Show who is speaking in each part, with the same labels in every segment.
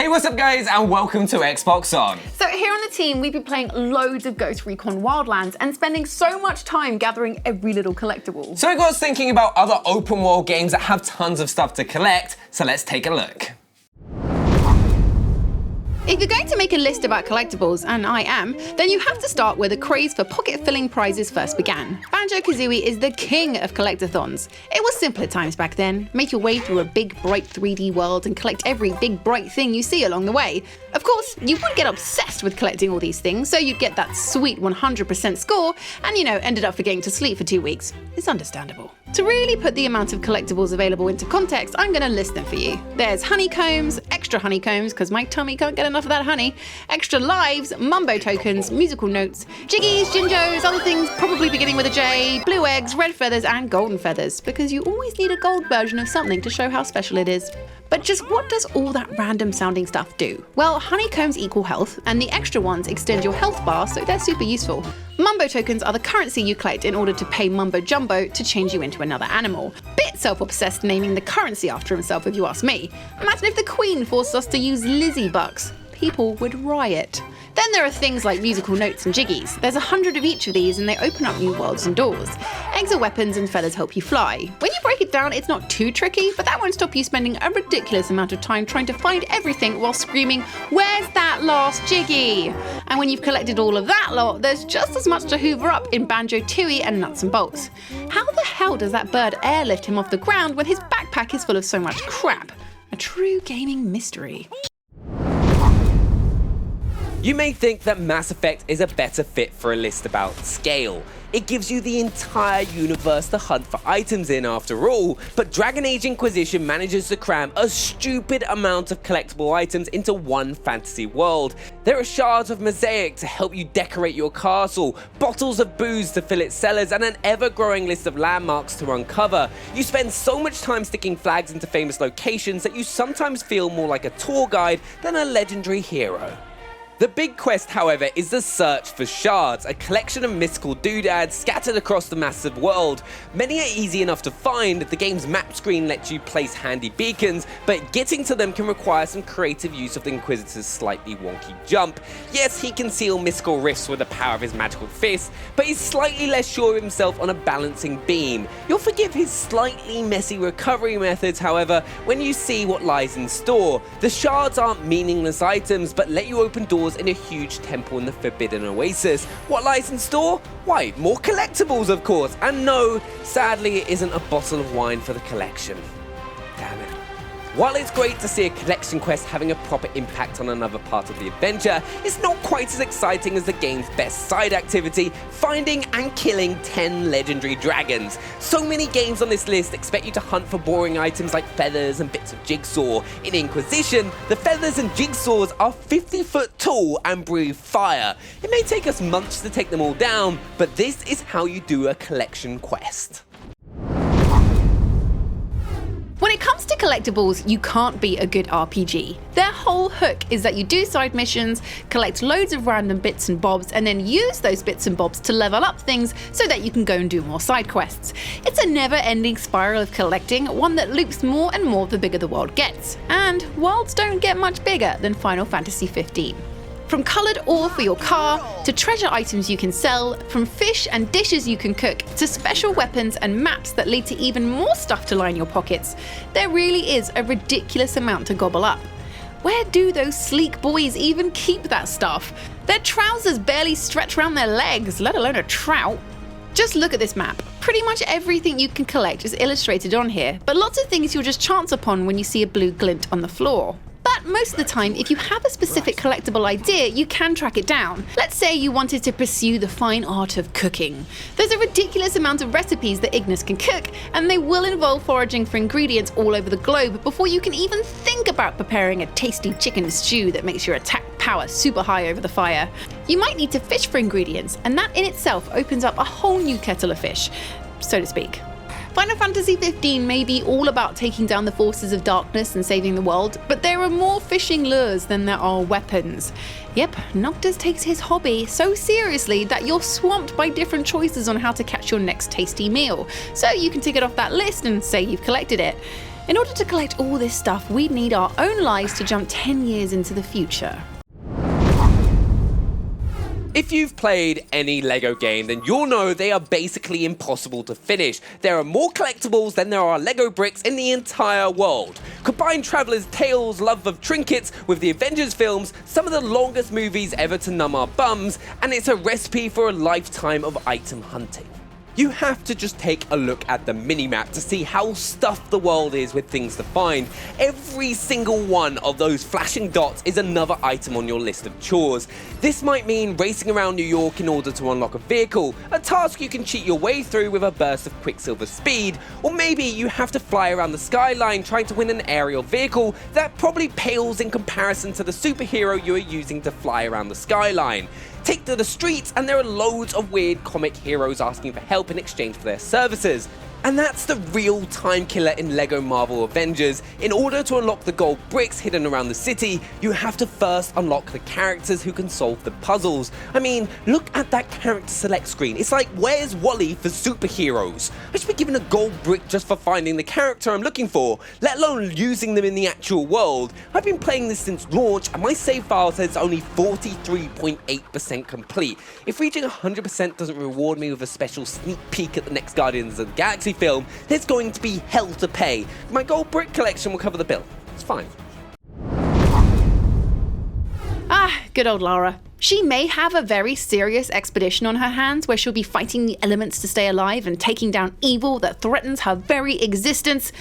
Speaker 1: Hey, what's up guys, and welcome to Xbox On.
Speaker 2: So here on the team, we've been playing loads of Ghost Recon Wildlands and spending so much time gathering every little collectible.
Speaker 1: So it got us thinking about other open world games that have tons of stuff to collect, so let's take a look.
Speaker 2: If you're going to make a list about collectibles, and I am, then you have to start where the craze for pocket-filling prizes first began. Banjo-Kazooie is the king of collectathons. It was simpler times back then. Make your way through a big, bright 3D world and collect every big, bright thing you see along the way. Of course, you would get obsessed with collecting all these things, so you'd get that sweet 100% score, and ended up forgetting to sleep for 2 weeks. It's understandable. To really put the amount of collectibles available into context, I'm going to list them for you. There's honeycombs, extra honeycombs, because my tummy can't get enough of that honey, extra lives, mumbo tokens, musical notes, jiggies, jinjos, other things probably beginning with a J, blue eggs, red feathers, and golden feathers, because you always need a gold version of something to show how special it is. But just what does all that random sounding stuff do? Well, honeycombs equal health, and the extra ones extend your health bar, so they're super useful. Mumbo tokens are the currency you collect in order to pay Mumbo Jumbo to change you into another animal. Bit self-obsessed naming the currency after himself if you ask me. Imagine if the Queen forced us to use Lizzie bucks. People would riot. Then there are things like musical notes and jiggies. There's 100 of each of these and they open up new worlds and doors. Eggs are weapons and feathers help you fly. When you break it down, it's not too tricky, but that won't stop you spending a ridiculous amount of time trying to find everything while screaming, "Where's that last jiggy?" And when you've collected all of that lot, there's just as much to hoover up in Banjo-Tooie and Nuts and Bolts. How the hell does that bird airlift him off the ground when his backpack is full of so much crap? A true gaming mystery.
Speaker 3: You may think that Mass Effect is a better fit for a list about scale. It gives you the entire universe to hunt for items in after all, but Dragon Age Inquisition manages to cram a stupid amount of collectible items into one fantasy world. There are shards of mosaic to help you decorate your castle, bottles of booze to fill its cellars, and an ever-growing list of landmarks to uncover. You spend so much time sticking flags into famous locations that you sometimes feel more like a tour guide than a legendary hero. The big quest, however, is the search for shards, a collection of mystical doodads scattered across the massive world. Many are easy enough to find, the game's map screen lets you place handy beacons, but getting to them can require some creative use of the Inquisitor's slightly wonky jump. Yes, he can seal mystical rifts with the power of his magical fist, but he's slightly less sure of himself on a balancing beam. You'll forgive his slightly messy recovery methods, however, when you see what lies in store. The shards aren't meaningless items, but let you open doors in a huge temple in the Forbidden Oasis. What lies in store? Why, more collectibles, of course. And no, sadly, it isn't a bottle of wine for the collection. Damn it. While it's great to see a collection quest having a proper impact on another part of the adventure, it's not quite as exciting as the game's best side activity, finding and killing 10 legendary dragons. So many games on this list expect you to hunt for boring items like feathers and bits of jigsaw. In Inquisition, the feathers and jigsaws are 50 foot tall and breathe fire. It may take us months to take them all down, but this is how you do a collection quest.
Speaker 2: When it comes to collectibles, you can't be a good RPG. Their whole hook is that you do side missions, collect loads of random bits and bobs, and then use those bits and bobs to level up things so that you can go and do more side quests. It's a never-ending spiral of collecting, one that loops more and more the bigger the world gets. And worlds don't get much bigger than Final Fantasy 15. From coloured ore for your car, to treasure items you can sell, from fish and dishes you can cook, to special weapons and maps that lead to even more stuff to line your pockets, there really is a ridiculous amount to gobble up. Where do those sleek boys even keep that stuff? Their trousers barely stretch around their legs, let alone a trout. Just look at this map. Pretty much everything you can collect is illustrated on here, but lots of things you'll just chance upon when you see a blue glint on the floor. But most of the time, if you have a specific collectible idea, you can track it down. Let's say you wanted to pursue the fine art of cooking. There's a ridiculous amount of recipes that Ignis can cook, and they will involve foraging for ingredients all over the globe before you can even think about preparing a tasty chicken stew that makes your attack power super high over the fire. You might need to fish for ingredients, and that in itself opens up a whole new kettle of fish, so to speak. Final Fantasy 15 may be all about taking down the forces of darkness and saving the world, but there are more fishing lures than there are weapons. Yep, Noctis takes his hobby so seriously that you're swamped by different choices on how to catch your next tasty meal, so you can tick it off that list and say you've collected it. In order to collect all this stuff, we'd need our own lives to jump 10 years into the future.
Speaker 3: If you've played any LEGO game, then you'll know they are basically impossible to finish. There are more collectibles than there are LEGO bricks in the entire world. Combine Traveler's Tales' love of trinkets with the Avengers films, some of the longest movies ever to numb our bums, and it's a recipe for a lifetime of item hunting. You have to just take a look at the minimap to see how stuffed the world is with things to find. Every single one of those flashing dots is another item on your list of chores. This might mean racing around New York in order to unlock a vehicle, a task you can cheat your way through with a burst of Quicksilver speed, or maybe you have to fly around the skyline trying to win an aerial vehicle that probably pales in comparison to the superhero you are using to fly around the skyline. Take to the streets and there are loads of weird comic heroes asking for help in exchange for their services. And that's the real time killer in LEGO Marvel Avengers. In order to unlock the gold bricks hidden around the city, you have to first unlock the characters who can solve the puzzles. I mean, look at that character select screen. It's like, where's Wally for superheroes? I should be given a gold brick just for finding the character I'm looking for, let alone using them in the actual world. I've been playing this since launch and my save file says it's only 43.8% complete. If reaching 100% doesn't reward me with a special sneak peek at the next Guardians of the Galaxy film, there's going to be hell to pay. My gold brick collection will cover the bill. It's fine.
Speaker 2: Ah, good old Lara. She may have a very serious expedition on her hands where she'll be fighting the elements to stay alive and taking down evil that threatens her very existence.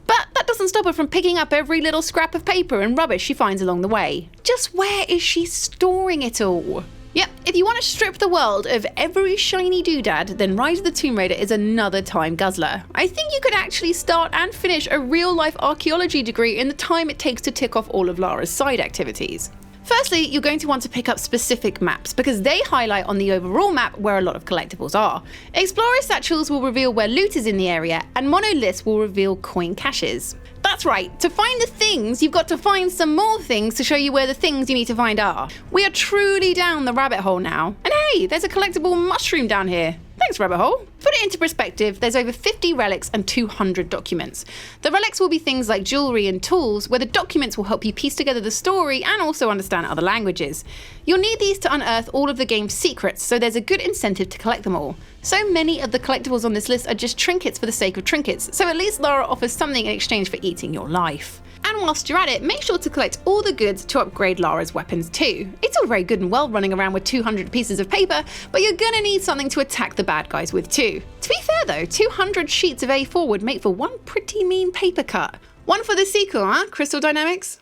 Speaker 2: But that doesn't stop her from picking up every little scrap of paper and rubbish she finds along the way. Just where is she storing it all? Yep, if you want to strip the world of every shiny doodad, then Rise of the Tomb Raider is another time guzzler. I think you could actually start and finish a real-life archaeology degree in the time it takes to tick off all of Lara's side activities. Firstly, you're going to want to pick up specific maps because they highlight on the overall map where a lot of collectibles are. Explorer satchels will reveal where loot is in the area, and monoliths will reveal coin caches. That's right, to find the things, you've got to find some more things to show you where the things you need to find are. We are truly down the rabbit hole now. And hey, there's a collectible mushroom down here. Thanks, rabbit hole. Put it into perspective, there's over 50 relics and 200 documents. The relics will be things like jewelry and tools, where the documents will help you piece together the story and also understand other languages. You'll need these to unearth all of the game's secrets, so there's a good incentive to collect them all. So many of the collectibles on this list are just trinkets for the sake of trinkets, so at least Lara offers something in exchange for eating your life. And whilst you're at it, make sure to collect all the goods to upgrade Lara's weapons too. It's all very good and well running around with 200 pieces of paper, but you're gonna need something to attack the bad guys with too. To be fair though, 200 sheets of A4 would make for one pretty mean paper cut. One for the sequel, huh, Crystal Dynamics?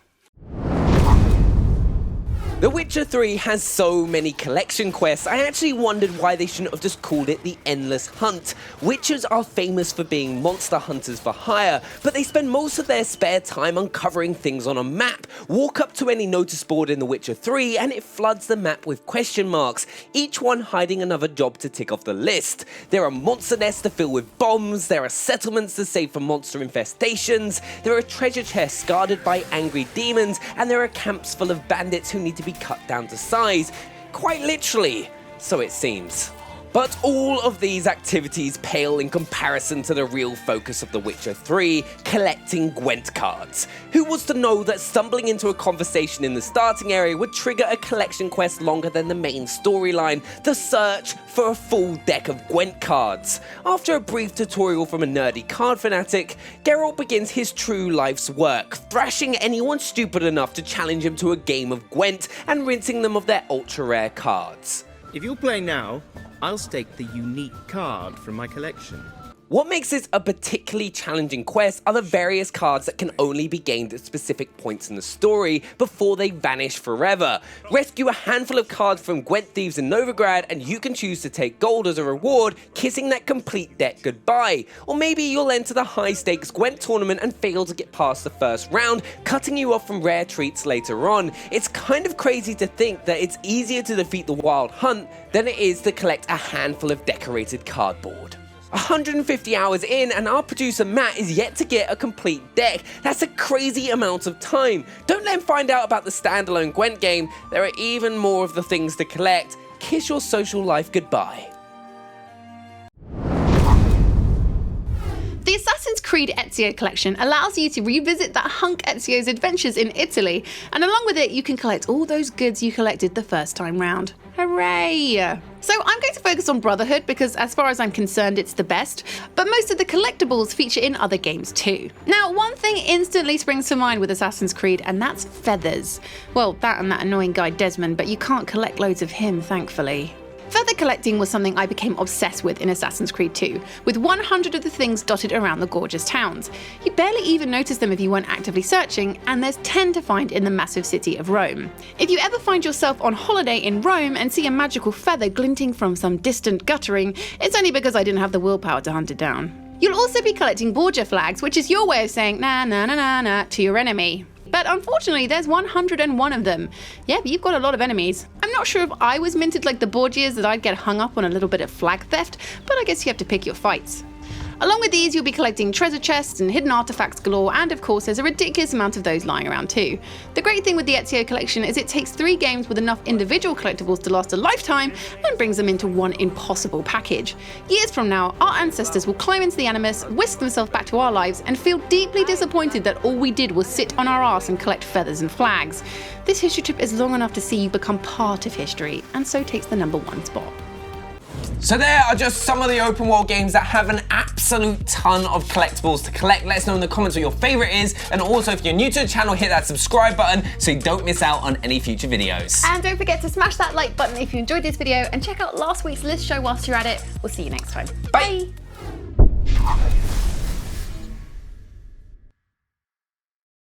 Speaker 3: The Witcher 3 has so many collection quests, I actually wondered why they shouldn't have just called it the Endless Hunt. Witchers are famous for being monster hunters for hire, but they spend most of their spare time uncovering things on a map. Walk up to any notice board in The Witcher 3 and it floods the map with question marks, each one hiding another job to tick off the list. There are monster nests to fill with bombs, there are settlements to save from monster infestations, there are treasure chests guarded by angry demons, and there are camps full of bandits who need to be cut down to size. Quite literally, so it seems. But all of these activities pale in comparison to the real focus of The Witcher 3, collecting Gwent cards. Who was to know that stumbling into a conversation in the starting area would trigger a collection quest longer than the main storyline, the search for a full deck of Gwent cards. After a brief tutorial from a nerdy card fanatic, Geralt begins his true life's work, thrashing anyone stupid enough to challenge him to a game of Gwent and rinsing them of their ultra-rare cards.
Speaker 4: If you're playing now, I'll stake the unique card from my collection.
Speaker 3: What makes this a particularly challenging quest are the various cards that can only be gained at specific points in the story before they vanish forever. Rescue a handful of cards from Gwent thieves in Novigrad and you can choose to take gold as a reward, kissing that complete deck goodbye. Or maybe you'll enter the high stakes Gwent tournament and fail to get past the first round, cutting you off from rare treats later on. It's kind of crazy to think that it's easier to defeat the Wild Hunt than it is to collect a handful of decorated cardboard. 150 hours in and our producer Matt is yet to get a complete deck. That's a crazy amount of time. Don't let him find out about the standalone Gwent game. There are even more of the things to collect. Kiss your social life goodbye.
Speaker 2: The Assassin's Creed Ezio collection allows you to revisit that hunk Ezio's adventures in Italy, and along with it, you can collect all those goods you collected the first time round. Hooray! So I'm going to focus on Brotherhood because as far as I'm concerned it's the best, but most of the collectibles feature in other games too. Now one thing instantly springs to mind with Assassin's Creed and that's feathers. Well, that and that annoying guy Desmond, but you can't collect loads of him thankfully. Feather collecting was something I became obsessed with in Assassin's Creed 2, with 100 of the things dotted around the gorgeous towns. You barely even notice them if you weren't actively searching, and there's 10 to find in the massive city of Rome. If you ever find yourself on holiday in Rome and see a magical feather glinting from some distant guttering, it's only because I didn't have the willpower to hunt it down. You'll also be collecting Borgia flags, which is your way of saying nah nah nah nah nah to your enemy. But unfortunately, there's 101 of them. Yeah, but you've got a lot of enemies. I'm not sure if I was minted like the Borgias that I'd get hung up on a little bit of flag theft, but I guess you have to pick your fights. Along with these, you'll be collecting treasure chests and hidden artifacts galore, and of course there's a ridiculous amount of those lying around too. The great thing with the Ezio collection is it takes 3 games with enough individual collectibles to last a lifetime and brings them into one impossible package. Years from now, our ancestors will climb into the Animus, whisk themselves back to our lives, and feel deeply disappointed that all we did was sit on our arse and collect feathers and flags. This history trip is long enough to see you become part of history, and so takes the #1 spot.
Speaker 1: So there are just some of the open world games that have an absolute ton of collectibles to collect. Let us know in the comments what your favorite is, and also if you're new to the channel, hit that subscribe button so you don't miss out on any future videos.
Speaker 2: And don't forget to smash that like button if you enjoyed this video, and check out last week's list show whilst you're at it. We'll see you next time.
Speaker 1: Bye.
Speaker 2: Bye.